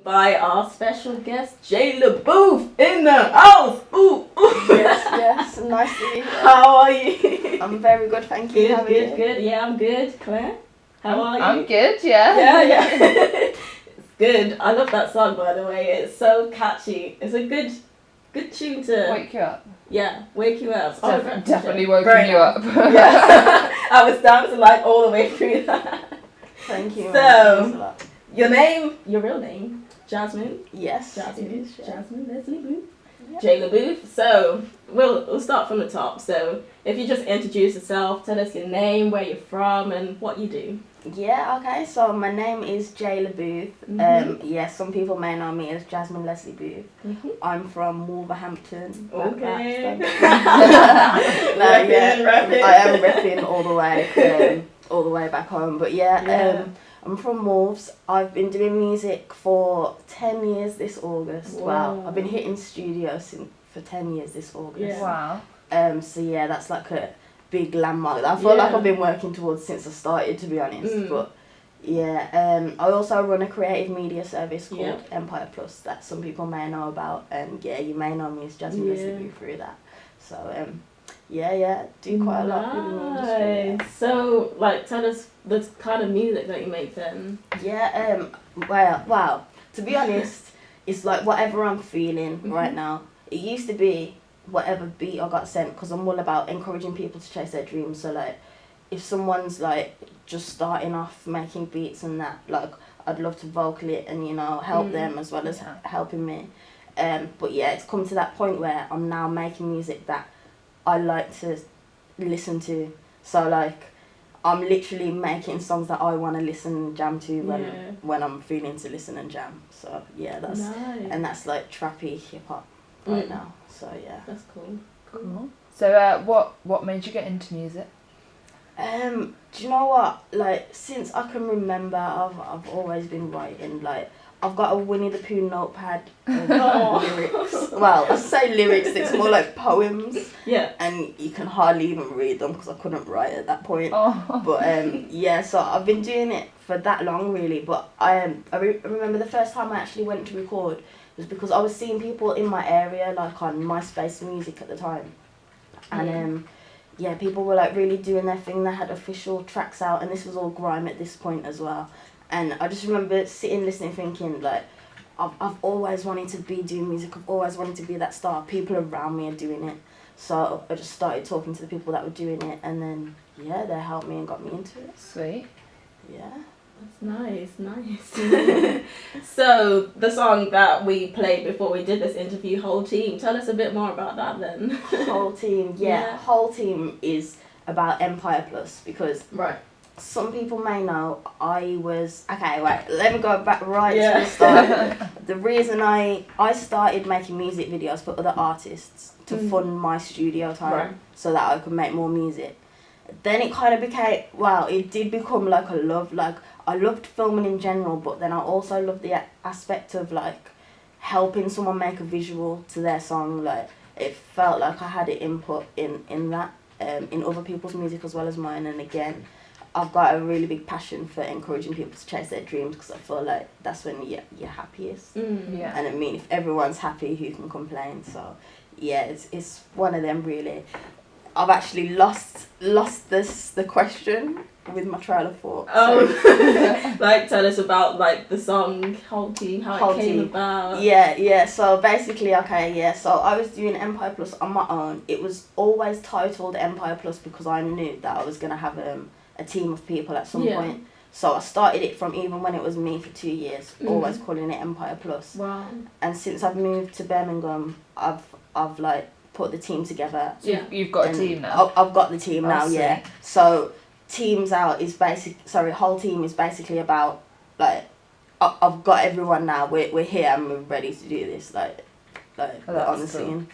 by our special guest, Jayla Booth in the house. Ooh, ooh. Yes, nice to be here. How are you? I'm very good, thank you. How are you? Good. Yeah, I'm good. Claire, how are you? I'm good, yeah. Yeah. It's good. I love that song, by the way. It's so catchy. It's a good tune to Wake you up. Yeah, wake you up. Definitely woken you up. Yeah, I was dancing like all the way through that. Thank you. So, your real name, Jasmine? Yes. Jasmine Leslie Booth. Yep. Jayla Booth. So, we'll start from the top. So, if you just introduce yourself, tell us your name, where you're from, and what you do. Yeah, okay, so my name is Jayla Booth. Mm-hmm. Some people may know me as Jasmine Leslie Booth. Mm-hmm. I'm from Wolverhampton. Okay. I am repping all the way back home. But I'm from Wolves. I've been doing music for 10 years this August. Whoa. Wow, I've been hitting studios for 10 years this August. Yeah. Wow. That's like a big landmark that I feel like I've been working towards since I started, to be honest. But I also run a creative media service called Empire Plus that some people may know about, and you may know me as Jasmine Leslie Booth through that. So do quite a lot within the industry. Yeah. So, tell us the kind of music that you make then. Well, to be honest, it's like whatever I'm feeling right now. It used to be whatever beat I got sent, because I'm all about encouraging people to chase their dreams. So if someone's just starting off making beats and that, I'd love to vocal it and help them as well as helping me. But it's come to that point where I'm now making music that I like to listen to. So I'm literally making songs that I want to listen and jam to when I'm feeling to listen and jam. So that's nice. And that's trappy hip hop right now. So that's cool. So what made you get into music? Do you know what? Since I can remember, I've always been writing. I've got a Winnie the Pooh notepad of lyrics. Well, I say lyrics, it's more like poems. Yeah. And you can hardly even read them because I couldn't write at that point. Oh. But so I've been doing it for that long, really. But I remember the first time I actually went to record was because I was seeing people in my area, on MySpace Music at the time. And people were really doing their thing. They had official tracks out, and this was all grime at this point as well. And I just remember sitting, listening, thinking, I've always wanted to be doing music. I've always wanted to be that star. People around me are doing it. So I just started talking to the people that were doing it. And then, they helped me and got me into it. Sweet. Yeah. That's nice. So, the song that we played before we did this interview, Whole Team, tell us a bit more about that then. Whole Team, Whole Team is about Empire Plus because... Right. Some people may know I was... Okay, wait, let me go back to the start. The reason I started making music videos for other artists to fund my studio time so that I could make more music. Then it kind of became... it did become a love. I loved filming in general, but then I also loved the aspect of helping someone make a visual to their song. It felt like I had an input in that, in other people's music as well as mine. And again, I've got a really big passion for encouraging people to chase their dreams because I feel like that's when you're happiest. And I mean, if everyone's happy, who can complain? So it's one of them really. I've actually lost the question with my trail of thought. Tell us about the song Whole Team, how it came about. So basically, so I was doing Empire Plus on my own. It was always titled Empire Plus because I knew that I was gonna have a team of people at some point. So I started it from even when it was me for 2 years, always calling it Empire Plus. Wow. And since I've moved to Birmingham, I've put the team together. So you've got a team now? I've got the team now, So Teams Out is Whole Team is basically about I've got everyone now. We're here and we're ready to do this. We're on the scene.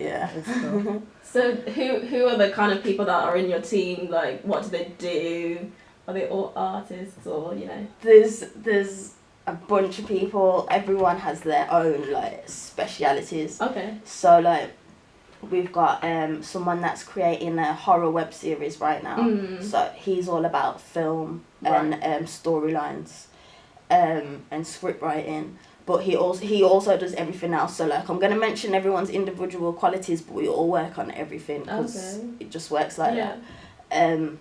Yeah. That's cool. So who are the kind of people that are in your team? What do they do? Are they all artists or There's a bunch of people. Everyone has their own specialities. Okay. So we've got someone that's creating a horror web series right now. So he's all about film and storylines. and script writing. But he also does everything else. So like I'm gonna mention everyone's individual qualities, but we all work on everything because it just works like that. And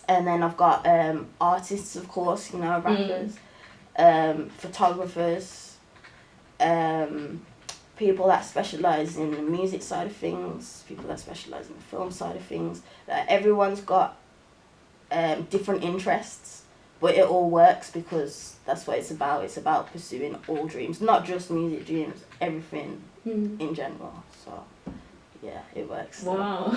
then I've got artists, of course, you know, rappers, photographers, people that specialise in the music side of things, people that specialise in the film side of things. Everyone's got different interests, but it all works because that's what it's about. It's about pursuing all dreams, not just music dreams, everything in general. So, yeah, it works. Wow.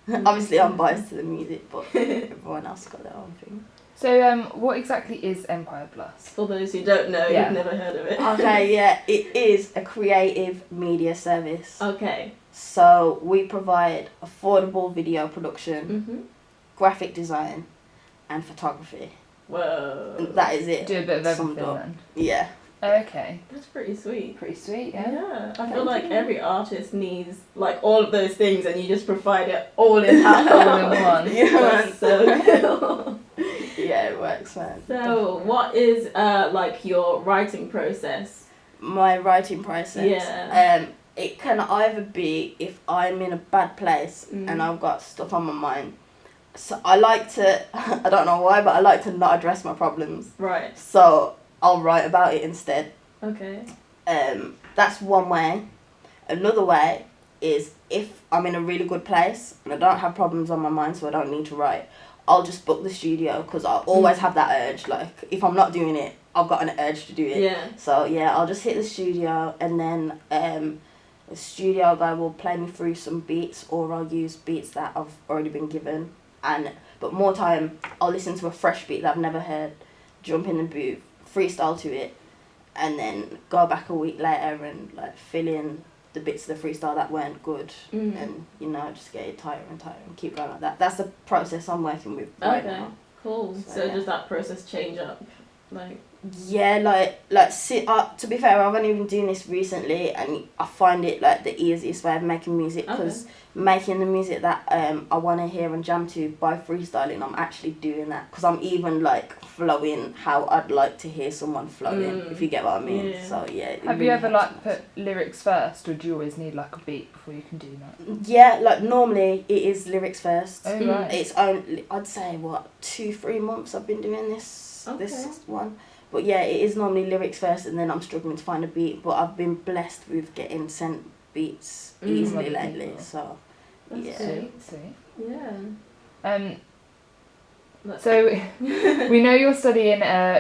Obviously, I'm biased to the music, but everyone else got their own thing. So, what exactly is Empire Plus? For those who don't know, you've never heard of it. Okay, yeah, it is a creative media service. Okay. So we provide affordable video production, graphic design, and photography. Whoa. And that is it. Do a bit of everything then. Yeah. Okay. That's pretty sweet. Pretty sweet, yeah. Yeah. I feel like every artist needs like all of those things, and you just provide it all in house. All in one. Yeah. That's so cool. Yeah, it works, man. So, Definitely. what is like your writing process? My writing process. Yeah. It can either be if I'm in a bad place and I've got stuff on my mind. So I like to, I don't know why, but I like to not address my problems. Right. So I'll write about it instead. Okay. That's one way. Another way is if I'm in a really good place and I don't have problems on my mind, so I don't need to write, I'll just book the studio because I always have that urge. Like, if I'm not doing it, I've got an urge to do it. Yeah. So, yeah, I'll just hit the studio and then the studio guy will play me through some beats, or I'll use beats that I've already been given. But more time, I'll listen to a fresh beat that I've never heard, jump in the booth, freestyle to it, and then go back a week later and like fill in the bits of the freestyle that weren't good, and you know, just get it tighter and tighter and keep going like that. That's the process I'm working with right now. Cool. So yeah. does that process change up, like? Yeah, to be fair, I've only been doing this recently, and I find it like the easiest way of making music, because making the music that I want to hear and jam to by freestyling, I'm actually doing that because I'm even like flowing how I'd like to hear someone flowing, if you get what I mean. Yeah. So yeah. Have you ever like put lyrics first, or do you always need like a beat before you can do that? Yeah, like normally it is lyrics first. Oh right. It's only, I'd say, 2-3 months I've been doing this one. But yeah, it is normally lyrics first, and then I'm struggling to find a beat. But I've been blessed with getting sent beats easily lately. So, That's sweet. Yeah. So we know you're studying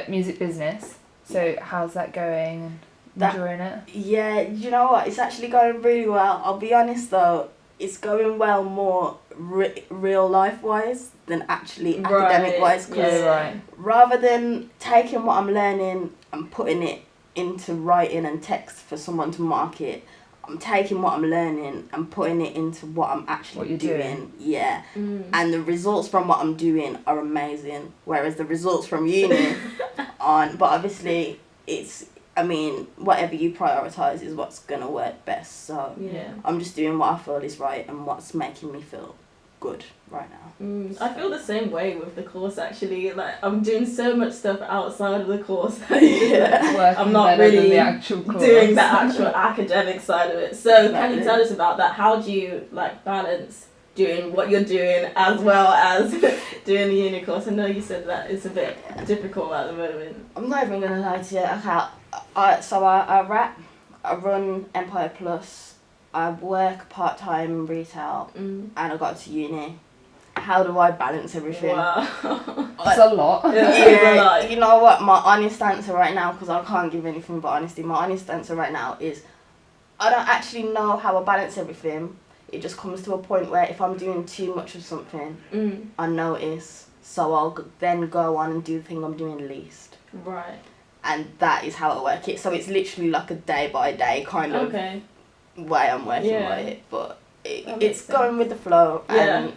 music business. So how's that going? Enjoying it? Yeah, you know what? It's actually going really well. I'll be honest though, it's going well more real life wise than actually academic wise, because rather than taking what I'm learning and putting it into writing and text for someone to market, I'm taking what I'm learning and putting it into what I'm actually doing. Yeah. And the results from what I'm doing are amazing, whereas the results from uni aren't. But obviously whatever you prioritise is what's going to work best. So I'm just doing what I feel is right and what's making me feel good right now. I feel the same way with the course actually. Like, I'm doing so much stuff outside of the course that I'm not really the actual course. Doing the actual academic side of it. So can you tell us about that? How do you like balance doing what you're doing as well as doing the uni course? I know you said that it's a bit difficult at the moment. I'm not even going to lie to you. I rap, I run Empire Plus, I work part-time in retail, and I got to uni. How do I balance everything? Wow. That's a lot. Yeah, you know what, my honest answer right now, because I can't give anything but honesty, my honest answer right now is I don't actually know how I balance everything. It just comes to a point where if I'm doing too much of something, I notice, so I'll then go on and do the thing I'm doing least. Right. And that is how I work it. So it's literally like a day-by-day kind of way I'm working with it. But it's going with the flow, and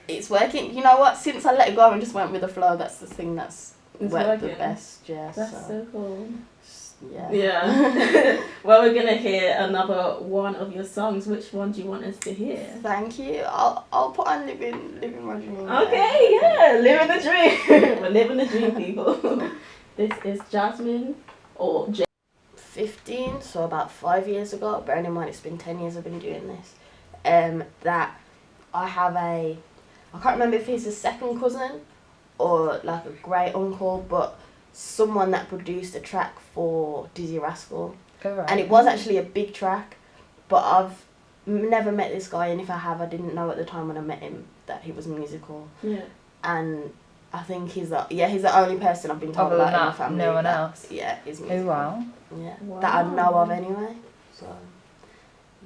it's working. You know what? Since I let it go and just went with the flow, that's the thing that's worked the best. Yeah. That's so cool. Yeah. Well, we're gonna hear another one of your songs. Which one do you want us to hear? Thank you. I'll put on living my dream. Okay, living the dream. We're living the dream, people. this is Jasmine or 15, so about 5 years ago, bearing in mind it's been 10 years I've been doing this, that I have I can't remember if he's a second cousin or like a great uncle, but someone that produced a track for Dizzy Rascal. Oh, right. And it was actually a big track, but I've never met this guy, and if I have, I didn't know at the time when I met him that he was musical. Yeah. And I think he's the only person I've been told Other about than in my that, family. no one else. Yeah, is Oh, musical. wow. Yeah, Wow. that I know of anyway. So,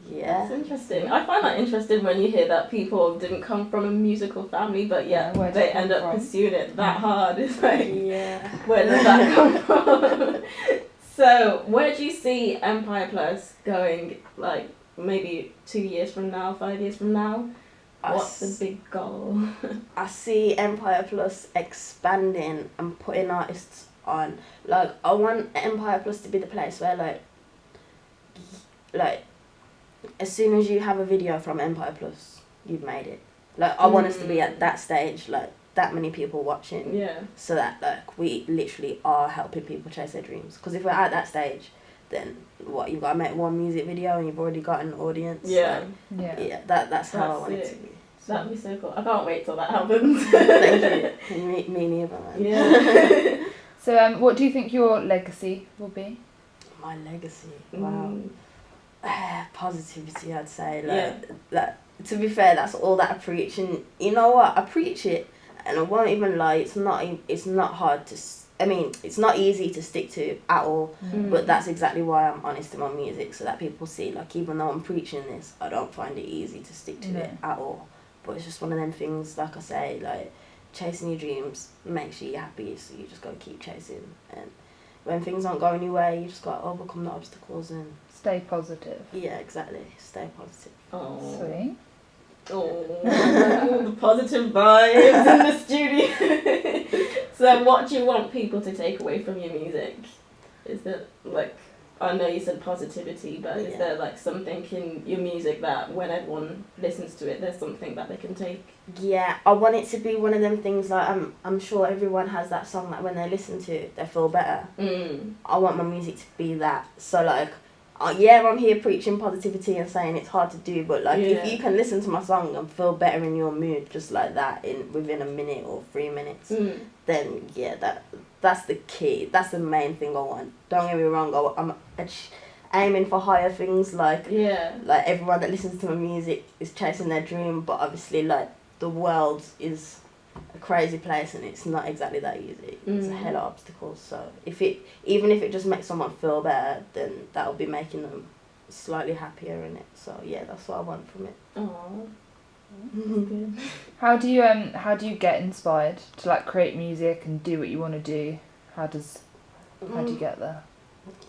yeah. That's interesting. I find that interesting when you hear that people didn't come from a musical family, but Where they did it end come up from? pursuing it that hard. It's like, Yeah. where does that come from? So, where do you see Empire Plus going, like, maybe 2 years from now, 5 years from now? What's the big goal? I see Empire Plus expanding and putting artists on. Like, I want Empire Plus to be the place where, like, as soon as you have a video from Empire Plus, you've made it. Like, I want us to be at that stage, like, that many people watching. Yeah. So that, like, we literally are helping people chase their dreams. Because if we're at that stage, then what, you've got to make one music video and you've already got an audience. Yeah. Like, yeah, that's how I That's want it it. to be. That'd be so cool. I can't wait till that happens. Thank you. Me neither, man. Yeah. So, what do you think your legacy will be? My legacy. Wow. Positivity, I'd say. Yeah. Like, to be fair, that's all that I preach, and you know what? I preach it, and I won't even lie. It's not hard to. It's not easy to stick to at all. But that's exactly why I'm honest in my music, so that people see, like, even though I'm preaching this, I don't find it easy to stick to it at all. But it's just one of them things, like I say, like, chasing your dreams makes you happy, so you just gotta keep chasing. And when things aren't going your way, you just gotta overcome the obstacles and Stay positive. yeah, exactly. Stay positive. Oh. Sweet. Oh, all the positive vibes in the studio. So, what do you want people to take away from your music? Is there, like, I know you said positivity, but is there, like, something in your music that when everyone listens to it, there's something that they can take? Yeah, I want it to be one of them things, like, I'm sure everyone has that song that when they listen to it, they feel better. I want my music to be that. So, like, I'm here preaching positivity and saying it's hard to do, but, like, if you can listen to my song and feel better in your mood just like that within a minute or 3 minutes, then, yeah, that's the key. That's the main thing I want. Don't get me wrong, I'm aiming for higher things, like everyone that listens to my music is chasing their dream, but obviously, like, the world is a crazy place and it's not exactly that easy. It's a hell of obstacles, so even if it just makes someone feel better, then that'll be making them slightly happier in it. So yeah, that's what I want from it. Oh, good. How do you get inspired to, like, create music and do what you want to do? How do you get there?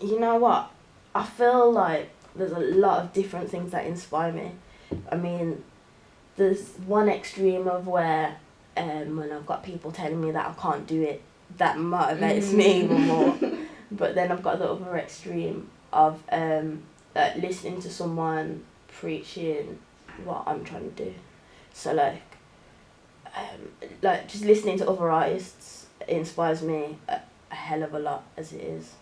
You know what? I feel like there's a lot of different things that inspire me. I mean, there's one extreme of where when I've got people telling me that I can't do it, that motivates me even more. But then I've got the other extreme of listening to someone preaching what I'm trying to do. So, like just listening to other artists inspires me a hell of a lot as it is.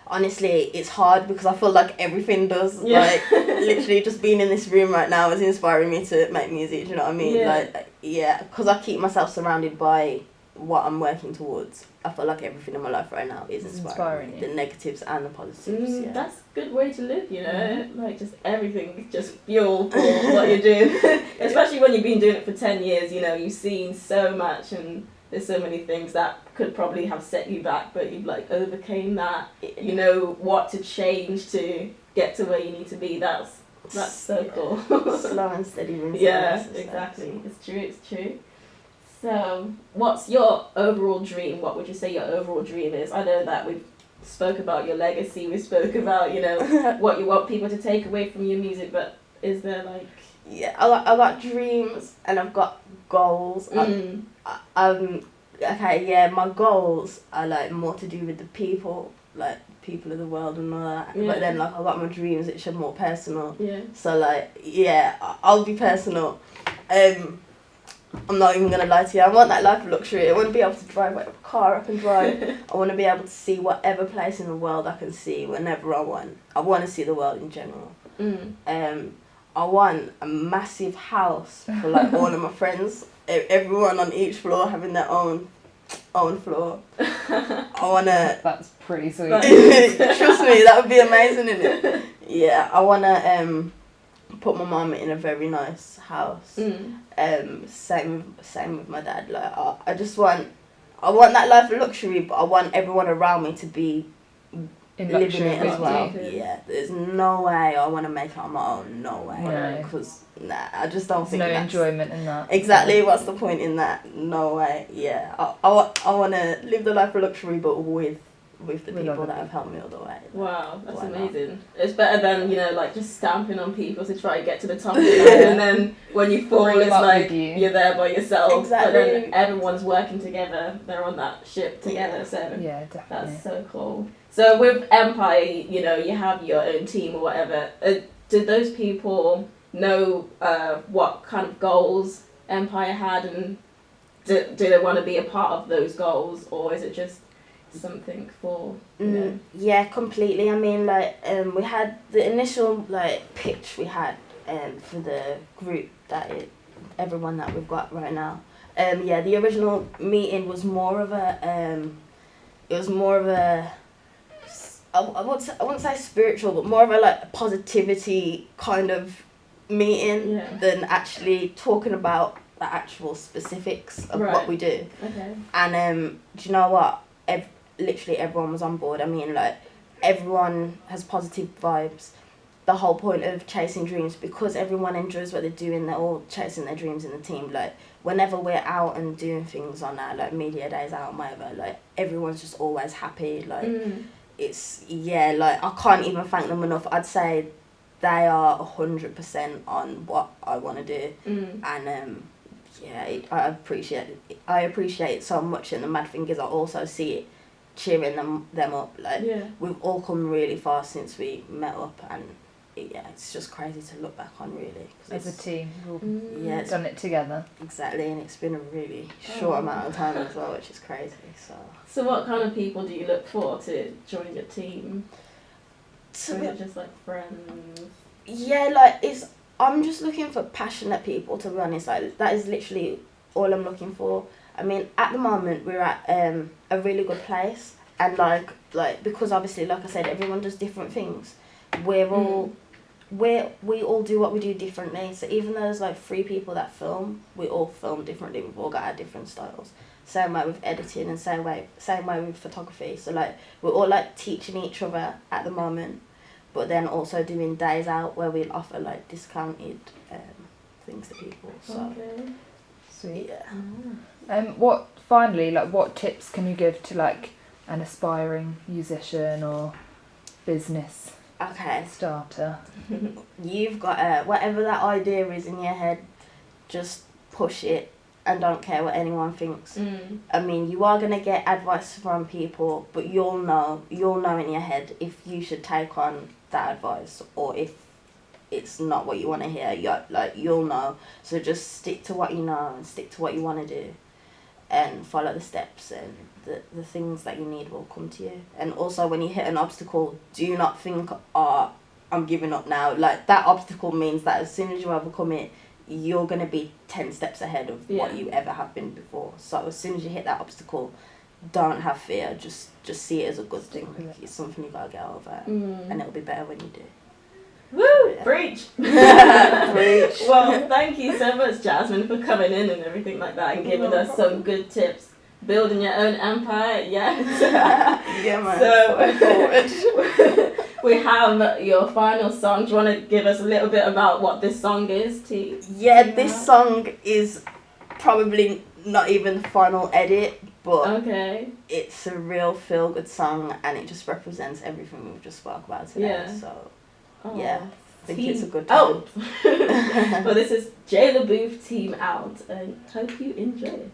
Honestly, it's hard because I feel like everything does. Like, literally just being in this room right now is inspiring me to make music, do you know what I mean? Because I keep myself surrounded by what I'm working towards. I feel like everything in my life right now is inspiring me. The negatives and the positives. That's a good way to live, you know? Like, just everything, just fuel for what you're doing. Especially when you've been doing it for 10 years, you know, you've seen so much and there's so many things that could probably have set you back, but you've, like, overcame that. You know what to change to get to where you need to be. That's so cool. Slow and steady wins. Yeah, exactly. It's true. So, what's your overall dream? What would you say your overall dream is? I know that we've spoke about your legacy, we spoke about, you know, what you want people to take away from your music, but is there, like... Yeah, I got dreams and I've got goals. My goals are, like, more to do with the people, like, people of the world and all that. But then, like, I got my dreams which are more personal. So, like, I'll be personal. I'm not even going to lie to you. I want that life of luxury. I want to be able to drive whatever car I can drive. I want to be able to see whatever place in the world I can see whenever I want. I want to see the world in general. I want a massive house for like all of my friends. Everyone on each floor having their own floor. I want to... That's pretty sweet. Trust me, that would be amazing, isn't it? Yeah, I want to put my mum in a very nice house. Same with my dad. Like I want that life of luxury, but I want everyone around me to be living it as well. Yeah, there's no way I want to make it on my own. No way. Because I just don't think. No enjoyment in that. Exactly. What's the point in that? No way. Yeah, I want to live the life of luxury, but with the people that have helped me all the way. Wow, that's amazing. It's better than, like just stamping on people to try to get to the top of it, and then when you fall, it's like you're there by yourself. Exactly. But then everyone's working together. They're on that ship together. So yeah, definitely. That's so cool. So with Empire, you have your own team or whatever. Did those people know what kind of goals Empire had, and do they want to be a part of those goals, or is it just something for Yeah, completely. I mean, like we had the initial pitch we had for the group everyone that we've got right now. The original meeting was more of a I wouldn't say spiritual, but more of a positivity kind of meeting than actually talking about the actual specifics of what we do. Okay. And do you know what? Literally everyone was on board. I mean, everyone has positive vibes. The whole point of chasing dreams, because everyone enjoys what they're doing, they're all chasing their dreams in the team. Whenever we're out and doing things on our media days out and whatever, everyone's just always happy. It's I can't even thank them enough. I'd say they are 100% on what I want to do, and I appreciate it so much. And the mad thing is, I also see it cheering them up. We've all come really far since we met up, and it's just crazy to look back on, really. As a team, we've done it together. Exactly, and it's been a really short amount of time as well, which is crazy. So what kind of people do you look for to join your team? Or is it just friends? Yeah, I'm just looking for passionate people, to be honest. That is literally all I'm looking for. I mean, at the moment we're at a really good place, and because obviously, like I said, everyone does different things. We all do what we do differently. So even though there's 3 people that film, we all film differently. We've all got our different styles. Same way with editing, and same way with photography. So we're all teaching each other at the moment, but then also doing days out where we'll offer discounted things to people. So. Okay. Sweet. Yeah. What tips can you give to an aspiring musician or business starter? You've got whatever that idea is in your head, just push it and don't care what anyone thinks. I mean, you are gonna get advice from people, but you'll know in your head if you should take on that advice or if it's not what you want to hear. You'll know. So just stick to what you know and stick to what you want to do, and follow the steps, and the things that you need will come to you. And also, when you hit an obstacle, do not think, I'm giving up now. That obstacle means that as soon as you overcome it, you're going to be 10 steps ahead of what you ever have been before. So as soon as you hit that obstacle, don't have fear. Just see it as a good thing. It's something you got to get over, and it'll be better when you do. Woo! Yeah. Preach! Preach! Well, thank you so much, Jasmine, for coming in and everything like that, and giving us some good tips. Building your own empire, yes. Yeah, man. So, we have your final song. Do you want to give us a little bit about what this song is, T? Yeah, this song is probably not even the final edit, but it's a real feel-good song, and it just represents everything we've just spoke about today. Yeah. So. Yeah, I think it's a good time. Well, this is Jayla Booth, Team Out, and hope you enjoy it.